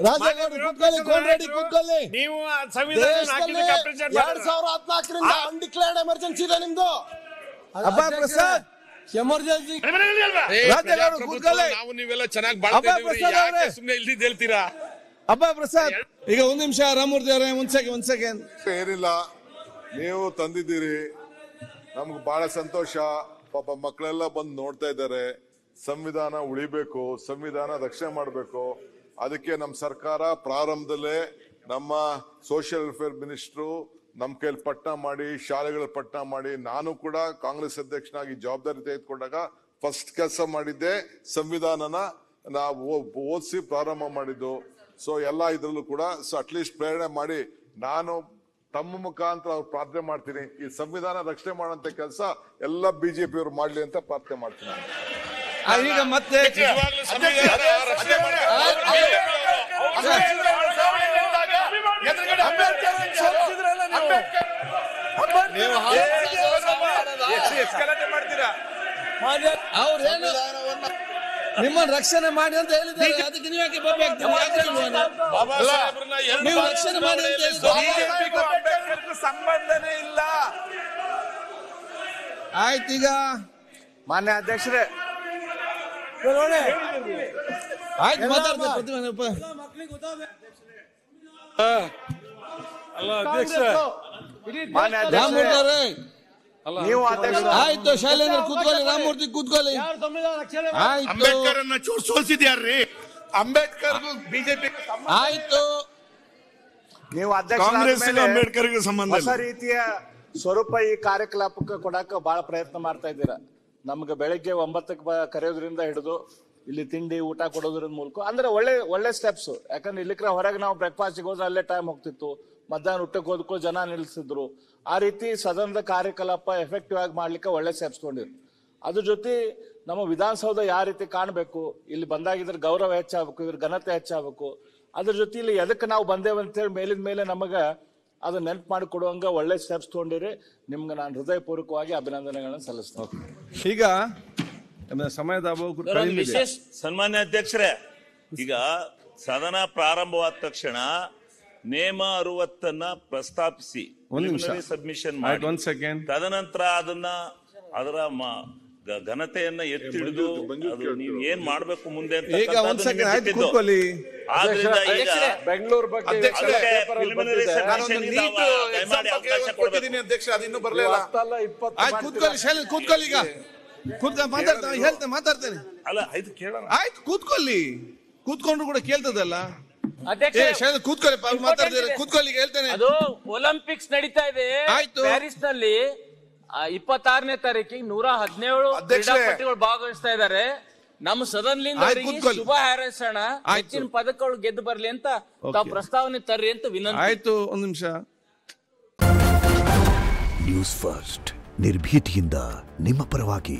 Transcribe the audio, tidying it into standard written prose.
ರಾಜೇಗೌಡರು ಕೂತ್ಕೊಳ್ಳಿ, ಕೋನ್ರೆಡ್ಡಿ ಕೂತ್ಕೊಳ್ಳಿ. ನೀವು ಸಂವಿಧಾನ 2014ರಿಂದ ಅನ್ಡಿಕ್ಲೇರ್ಡ್ ಎಮರ್ಜೆನ್ಸಿ ಇದೆ ನಿಮ್ದು. ಅಬ್ಬಾ ಪ್ರಸಾದ್ ಎಮರ್ಜೆನ್ಸಿ. ರಾಜೇಗೌಡರು ಕೂತ್ಕೊಳ್ಳಿ. ನಾವು ನೀವೆಲ್ಲ ಚೆನ್ನಾಗಿ ಬಾಳ್ತಿದ್ದೀವಿ, ಸುಮ್ಮನೆ ಇಲ್ದಿದ್ದು ಹೇಳ್ತೀರಾ? ಅಬ್ಬಾ ಪ್ರಸಾದ್ ಈಗ ಒಂದ್ ನಿಮಿಷ. ರಾಮಮೂರ್ತಿ ಅವರೇ ಒಂದ್ ಸೆಕೆಂಡ್. ಏನಿಲ್ಲ, ನೀವು ತಂದಿದ್ದೀರಿ, ನಮ್ಗೆ ಬಹಳ ಸಂತೋಷ. ಪಾಪ ಮಕ್ಕಳೆಲ್ಲ ಬಂದು ನೋಡ್ತಾ ಇದ್ದಾರೆ. ಸಂವಿಧಾನ ಉಳಿಬೇಕು, ಸಂವಿಧಾನ ರಕ್ಷಣೆ ಮಾಡಬೇಕು. ಅದಕ್ಕೆ ನಮ್ಮ ಸರ್ಕಾರ ಪ್ರಾರಂಭದಲ್ಲೇ ನಮ್ಮ ಸೋಷಿಯಲ್ ವೆಲ್ಫೇರ್ ಮಿನಿಸ್ಟ್ರು ನಮ್ಮ ಕೈಲಿ ಪಟ್ಟ ಮಾಡಿ, ಶಾಲೆಗಳ ಪಟ್ಟ ಮಾಡಿ, ನಾನು ಕೂಡ ಕಾಂಗ್ರೆಸ್ ಅಧ್ಯಕ್ಷನಾಗಿ ಜವಾಬ್ದಾರಿ ತೆಗೆದುಕೊಂಡಾಗ ಫಸ್ಟ್ ಕೆಲಸ ಮಾಡಿದ್ದೆ ಸಂವಿಧಾನನ ನಾವು ಓದಿಸಿ ಪ್ರಾರಂಭ ಮಾಡಿದ್ದು. ಸೊ ಎಲ್ಲ ಇದ್ರಲ್ಲೂ ಕೂಡ ಅಟ್ಲೀಸ್ಟ್ ಪ್ರೇರಣೆ ಮಾಡಿ ನಾನು ತಮ್ಮ ಮುಖಾಂತರ ಅವ್ರು ಪ್ರಾರ್ಥನೆ ಮಾಡ್ತೀನಿ, ಈ ಸಂವಿಧಾನ ರಕ್ಷಣೆ ಮಾಡುವಂತ ಕೆಲಸ ಎಲ್ಲ ಬಿಜೆಪಿ ಅವರು ಮಾಡ್ಲಿ ಅಂತ ಪ್ರಾರ್ಥನೆ ಮಾಡ್ತೀನಿ. ಈಗ ಮತ್ತೆ ಅವ್ರೇನು ನಿಮ್ಮನ್ನ ರಕ್ಷಣೆ ಮಾಡಿ ಅಂತ ಹೇಳಿದ್ದಾರೆ, ಅದಕ್ಕೆ ನೀವು ಯಾಕೆ ನೀವು ರಕ್ಷಣೆ ಮಾಡಿ ಅಂತ ಹೇಳಿದ್ರೆ ಸಂಬಂಧನೇ ಇಲ್ಲ. ಆಯ್ತು. ಈಗ ಮಾನ್ಯ ಅಧ್ಯಕ್ಷರೇ, ಆಯ್ತು ಮಾತಾಡ್ತಾರೆ. ಮಾನ್ಯ ಅಧ್ಯಕ್ಷರೇ, ನೀವು ಆಯ್ತು. ಶೈಲೇಂದ್ರ ಕೂತ್ಕೊಳ್ಳಿ, ರಾಮಮೂರ್ತಿ ಕೂತ್ಕೊಳ್ಳಿ. ಅಂಬೇಡ್ಕರ್ ಅನ್ನ ಸೋಲ್ಸಿದ್ಯಾರ್ರಿ? ಅಂಬೇಡ್ಕರ್ ಬಿಜೆಪಿ ಆಯ್ತು. ನೀವು ಅಧ್ಯಕ್ಷ ಅಂಬೇಡ್ಕರ್ಗೆ ಸಂಬಂಧ ಹೊಸ ರೀತಿಯ ಸ್ವರೂಪ ಈ ಕಾರ್ಯಕಲಾಪಕ್ಕೆ ಕೊಡಾಕ ಬಹಳ ಪ್ರಯತ್ನ ಮಾಡ್ತಾ ಇದ್ದೀರಾ. ನಮ್ಗೆ ಬೆಳಗ್ಗೆ 9ಕ್ಕೆ ಕರೆಯೋದ್ರಿಂದ ಹಿಡಿದು ಇಲ್ಲಿ ತಿಂಡಿ ಊಟ ಕೊಡೋದ್ರಿಂದ ಮೂಲಕ ಅಂದ್ರೆ ಒಳ್ಳೆ ಸ್ಟೆಪ್ಸ್. ಯಾಕಂದ್ರೆ ಇಲ್ಲಿಕ್ರ ಹೊರಗೆ ನಾವು ಬ್ರೇಕ್ಫಾಸ್ಟ್ಗೆ ಹೋದ್ರೆ ಅಲ್ಲೇ ಟೈಮ್ ಹೋಗ್ತಿತ್ತು, ಮಧ್ಯಾಹ್ನ ಊಟಕ್ಕೆ ಹೋದಕ್ಕೂ ಜನ ನಿಲ್ಸಿದ್ರು. ಆ ರೀತಿ ಸದನದ ಕಾರ್ಯಕಲಾಪ ಎಫೆಕ್ಟಿವ್ ಆಗಿ ಮಾಡ್ಲಿಕ್ಕೆ ಒಳ್ಳೆ ಸ್ಟೆಪ್ಸ್ ಕೊಂಡಿದ್ರು. ಅದ್ರ ಜೊತೆ ನಮ್ಮ ವಿಧಾನಸೌಧ ಯಾವ ರೀತಿ ಕಾಣಬೇಕು, ಇಲ್ಲಿ ಬಂದಾಗಿದ್ರೆ ಗೌರವ ಹೆಚ್ಚಾಗಬೇಕು, ಇದ್ರ ಘನತೆ ಹೆಚ್ಚಾಗಬೇಕು. ಅದ್ರ ಜೊತೆ ಇಲ್ಲಿ ಎದಕ್ಕೆ ನಾವು ಬಂದೇವೆ ಅಂತೇಳಿ ಮೇಲಿನ ಮೇಲೆ ನಮಗ ಅದು ನೆನಪು ಮಾಡಿ ಕೊಡುವಂಗ ಒಳ್ಳೆ ಸ್ಟೆಪ್ಸ್ ತಗೊಂಡಿರಿ. ನಿಮ್ಗೆ ನಾನು ಹೃದಯಪೂರ್ವಕವಾಗಿ ಅಭಿನಂದನೆಗಳನ್ನು ಸಲ್ಲಿಸ್ತೇನೆ. ಈಗ ಸಮಯದ ವಿಶೇಷ ಸನ್ಮಾನ್ಯ ಅಧ್ಯಕ್ಷರೇ, ಈಗ ಸದನ ಪ್ರಾರಂಭವಾದ ತಕ್ಷಣ ನೇಮ 60 ಪ್ರಸ್ತಾಪಿಸಿ ಸಬ್ಮಿಷನ್ ಮಾಡಿ, ತದನಂತರ ಅದರ ಘನತೆಯನ್ನ ಎತ್ತಿ ಹಿಡಿದು ನೀವು ಏನ್ ಮಾಡ್ಬೇಕು ಮುಂದೆ ಅಂತ ಆದ್ರಿಂದ ಈಗ ಬೆಂಗಳೂರು ಬಗ್ಗೆ ಕೂತ್ಕೊಳ್ಳಿ. ಈಗ ಮಾತಾಡ್ತೇನೆ. ಅಲ್ಲ ಆಯ್ತು ಕೇಳೋಣ. ಆಯ್ತು ಕೂತ್ಕೊಳ್ಳಿ. ಕೂತ್ಕೊಂಡ್ರು ಕೂಡ ಕೇಳ್ತದಲ್ಲ. ಕೂತ್ಕೊಳ್ಳಿ, ಮಾತಾಡ್ತಾರೆ. ಕೂತ್ಕೊಳ್ಳಿ, ಹೇಳ್ತೇನೆ. ಅದು ಒಲಿಂಪಿಕ್ಸ್ ನಡೀತಾ ಇದೆ ಪ್ಯಾರಿಸ್ ನಲ್ಲಿ. 26ನೇ ತಾರೀಕಿಗೆ 117 ಕ್ರೀಡಾಪಟುಗಳು ಭಾಗವಹಿಸ್ತಾ ಇದ್ದಾರೆ. ನಮ್ಮ ಸದನ್ಲಿಂದ ಶುಭ ಹಾರೈಸೋಣ, ಹೆಚ್ಚಿನ ಪದಕಗಳು ಗೆದ್ದು ಬರ್ಲಿ ಅಂತ ತಾವು ಪ್ರಸ್ತಾವನೆ ತರ್ರಿ ಅಂತ ವಿನಂತಿ. ಆಯ್ತು, ಒಂದು ನಿಮಿಷ. ನ್ಯೂಸ್ ಫಸ್ಟ್ ನಿರ್ಭೀತಿಯಿಂದ ನಿಮ್ಮ ಪರವಾಗಿ.